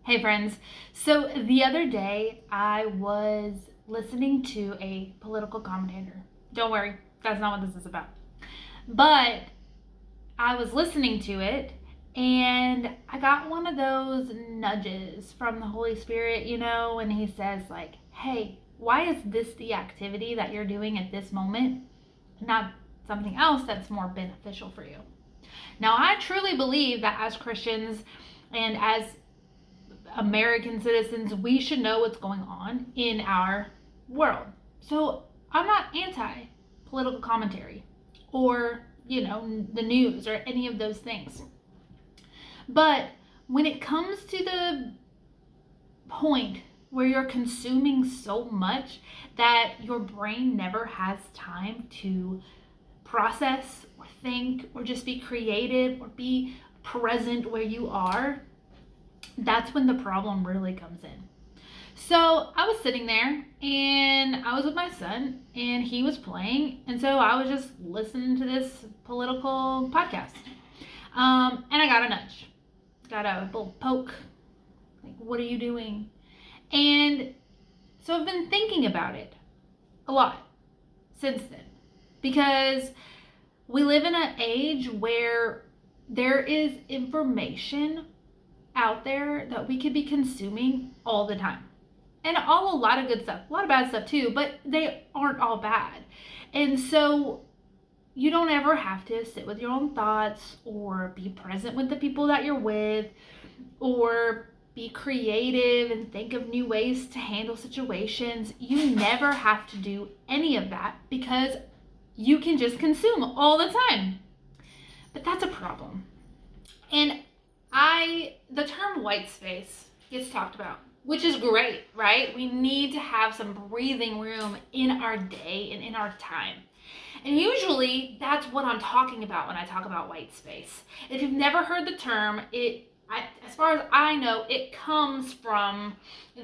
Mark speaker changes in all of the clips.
Speaker 1: Hey friends. So the other day I was listening to a political commentator. Don't worry, that's not what this is about. But I was listening to it and I got one of those nudges from the Holy Spirit, when he says like, "Hey, why is this the activity that you're doing at this moment, not something else that's more beneficial for you?" Now, I truly believe that as Christians and as American citizens, we should know what's going on in our world. So I'm not anti political commentary or, the news or any of those things. But when it comes to the point where you're consuming so much that your brain never has time to process or think or just be creative or be present where you are, that's when the problem really comes in. So I was sitting there and I was with my son and he was playing. And so I was just listening to this political podcast. And I got a nudge, got a little poke. Like, what are you doing? And so I've been thinking about it a lot since then because we live in an age where there is information out there that we could be consuming all the time. And a lot of good stuff, a lot of bad stuff too, but they aren't all bad. And so you don't ever have to sit with your own thoughts or be present with the people that you're with or be creative and think of new ways to handle situations. You never have to do any of that because you can just consume all the time. But that's a problem. And the term white space gets talked about, which is great, right? We need to have some breathing room in our day and in our time. And usually that's what I'm talking about when I talk about white space. If you've never heard the term, as far as I know, it comes from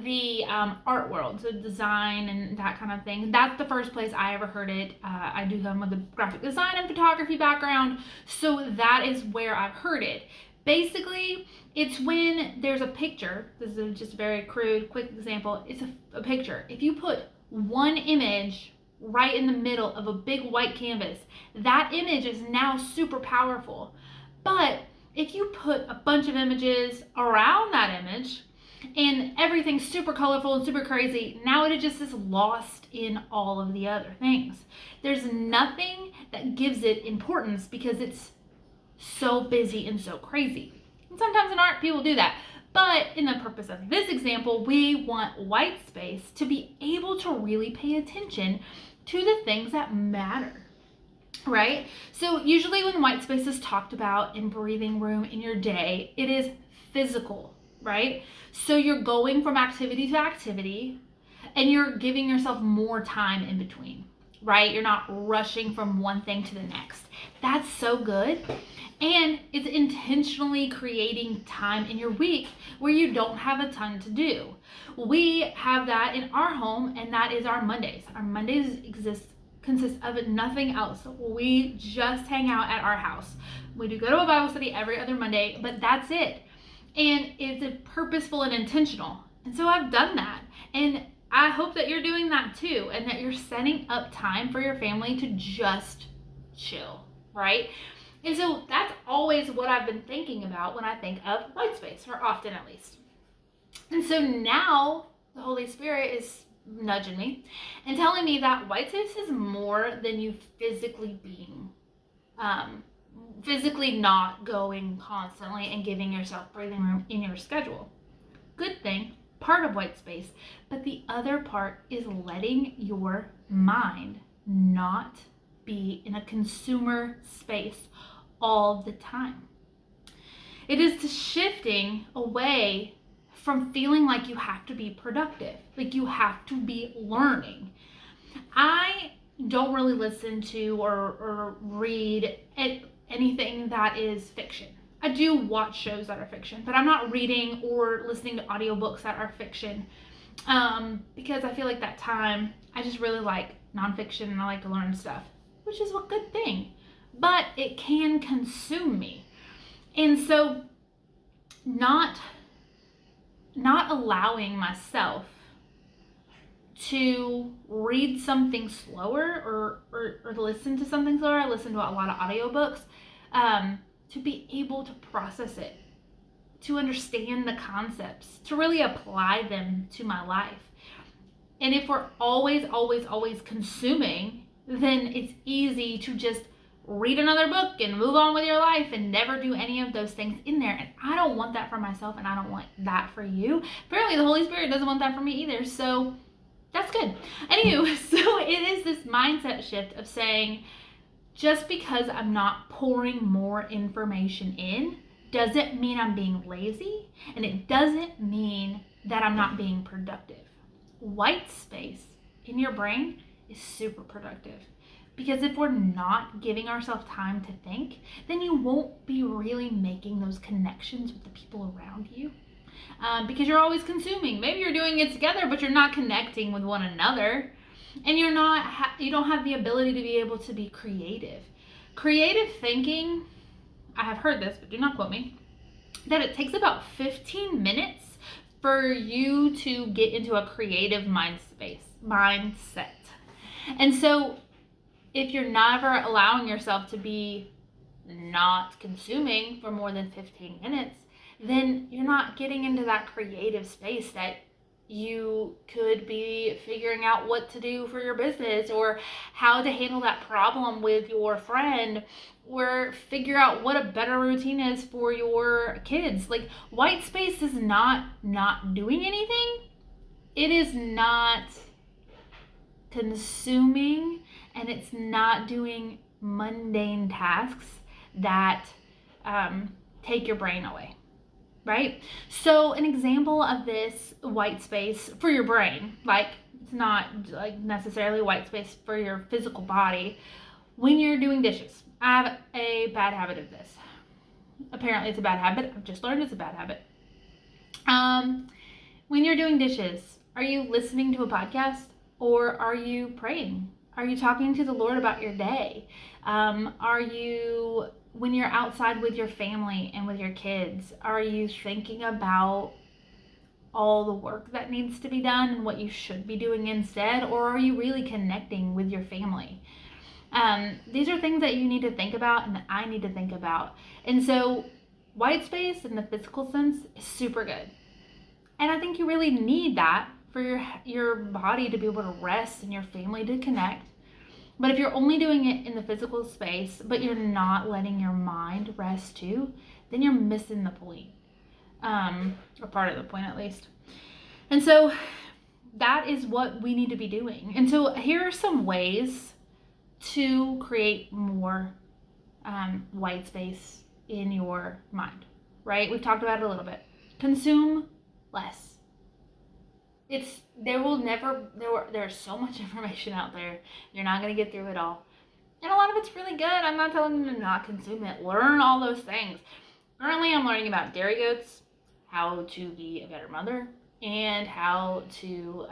Speaker 1: the art world, so design and that kind of thing. That's the first place I ever heard it. I do come with a graphic design and photography background, so that is where I've heard it. Basically, it's when there's a picture. This is just a very crude, quick example. It's a picture. If you put one image right in the middle of a big white canvas, that image is now super powerful. But if you put a bunch of images around that image and everything's super colorful and super crazy, now it just is lost in all of the other things. There's nothing that gives it importance because it's so busy and so crazy. And sometimes in art, people do that. But in the purpose of this example, we want white space to be able to really pay attention to the things that matter, right? So usually when white space is talked about in breathing room in your day, it is physical, right? So you're going from activity to activity and you're giving yourself more time in between, right? You're not rushing from one thing to the next. That's so good. And it's intentionally creating time in your week where you don't have a ton to do. We have that in our home, and that is our Mondays. Our Mondays consist of nothing else. We just hang out at our house. We do go to a Bible study every other Monday, but that's it. And it's purposeful and intentional. And so I've done that. And I hope that you're doing that too, and that you're setting up time for your family to just chill, right? And so that's always what I've been thinking about when I think of white space, or often at least. And so now the Holy Spirit is nudging me and telling me that white space is more than you physically being, physically not going constantly and giving yourself breathing room in your schedule. Good thing, part of white space, but the other part is letting your mind not be in a consumer space all the time. It is shifting away from feeling like you have to be productive, like you have to be learning. I don't really listen to or read anything that is fiction. I do watch shows that are fiction, but I'm not reading or listening to audiobooks that are fiction because I feel like that time, I just really like nonfiction and I like to learn stuff, which is a good thing. But it can consume me. And so not not allowing myself to read something slower or listen to something slower. I listen to a lot of audiobooks to be able to process it, to understand the concepts, to really apply them to my life. And if we're always consuming, then it's easy to just read another book and move on with your life and never do any of those things in there. And I don't want that for myself, and I don't want that for you. Apparently the Holy Spirit doesn't want that for me either, so that's good. Anywho, so it is this mindset shift of saying, just because I'm not pouring more information in doesn't mean I'm being lazy, and it doesn't mean that I'm not being productive. White space in your brain is super productive, because if we're not giving ourselves time to think, then you won't be really making those connections with the people around you, because you're always consuming. Maybe you're doing it together, but you're not connecting with one another, and you don't have the ability to be able to be creative. Creative thinking, I have heard this, but do not quote me, that it takes about 15 minutes for you to get into a creative mindset. And so if you're never allowing yourself to be not consuming for more than 15 minutes, then you're not getting into that creative space that you could be figuring out what to do for your business, or how to handle that problem with your friend, or figure out what a better routine is for your kids. Like, white space is not doing anything. It is not consuming, and it's not doing mundane tasks that take your brain away. Right? So an example of this white space for your brain, like, it's not like necessarily white space for your physical body. When you're doing dishes, I have a bad habit of this. Apparently it's a bad habit. I've just learned it's a bad habit. When you're doing dishes, are you listening to a podcast, or are you praying? Are you talking to the Lord about your day? When you're outside with your family and with your kids, are you thinking about all the work that needs to be done and what you should be doing instead? Or are you really connecting with your family? These are things that you need to think about, and that I need to think about. And so white space in the physical sense is super good. And I think you really need that for your body to be able to rest and your family to connect. But if you're only doing it in the physical space, but you're not letting your mind rest too, then you're missing the point, or part of the point at least. And so that is what we need to be doing. And so here are some ways to create more white space in your mind, right? We've talked about it a little bit. Consume less. There's so much information out there. You're not going to get through it all. And a lot of it's really good. I'm not telling you to not consume it. Learn all those things. Currently, I'm learning about dairy goats, how to be a better mother, and how to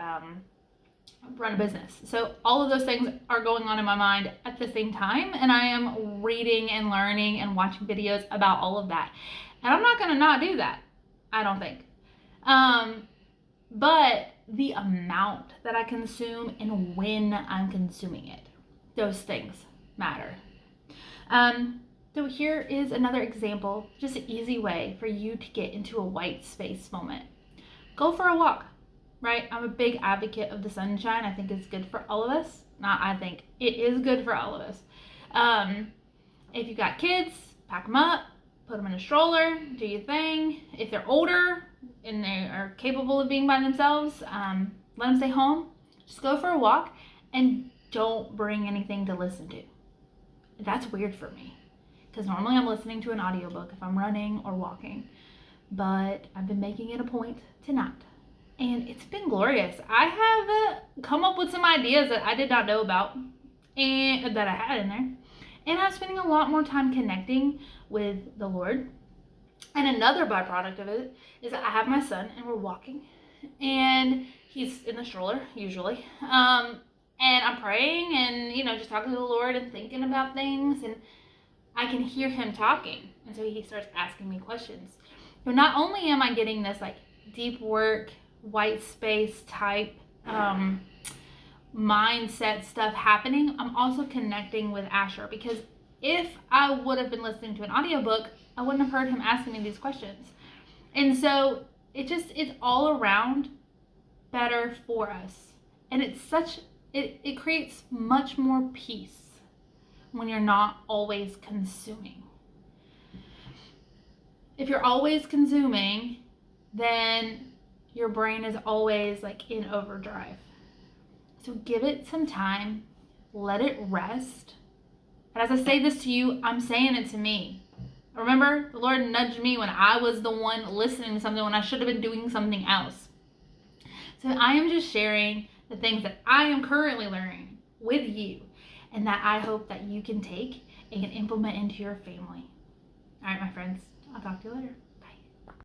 Speaker 1: run a business. So all of those things are going on in my mind at the same time, and I am reading and learning and watching videos about all of that. And I'm not going to not do that, I don't think. But the amount that I consume and when I'm consuming it, those things matter. So here is another example, just an easy way for you to get into a white space moment. Go for a walk, right? I'm a big advocate of the sunshine. I think it's good for all of us. It is good for all of us. If you've got kids, pack them up, put them in a stroller, do your thing. If they're older and they are capable of being by themselves, let them stay home. Just go for a walk and don't bring anything to listen to. That's weird for me, because normally I'm listening to an audiobook if I'm running or walking, but I've been making it a point to not. And it's been glorious. I have come up with some ideas that I did not know about and that I had in there. And I'm spending a lot more time connecting with the Lord. And another byproduct of it is that I have my son and we're walking, and he's in the stroller usually. And I'm praying and, just talking to the Lord and thinking about things, and I can hear him talking. And so he starts asking me questions. So not only am I getting this deep work, white space type mindset stuff happening, I'm also connecting with Asher, because if I would have been listening to an audiobook, I wouldn't have heard him asking me these questions. And so it's all around better for us. And it creates much more peace when you're not always consuming. If you're always consuming, then your brain is always like in overdrive. So give it some time, let it rest. And as I say this to you, I'm saying it to me. Remember, the Lord nudged me when I was the one listening to something when I should have been doing something else. So I am just sharing the things that I am currently learning with you, and that I hope that you can take and implement into your family. All right, my friends, I'll talk to you later.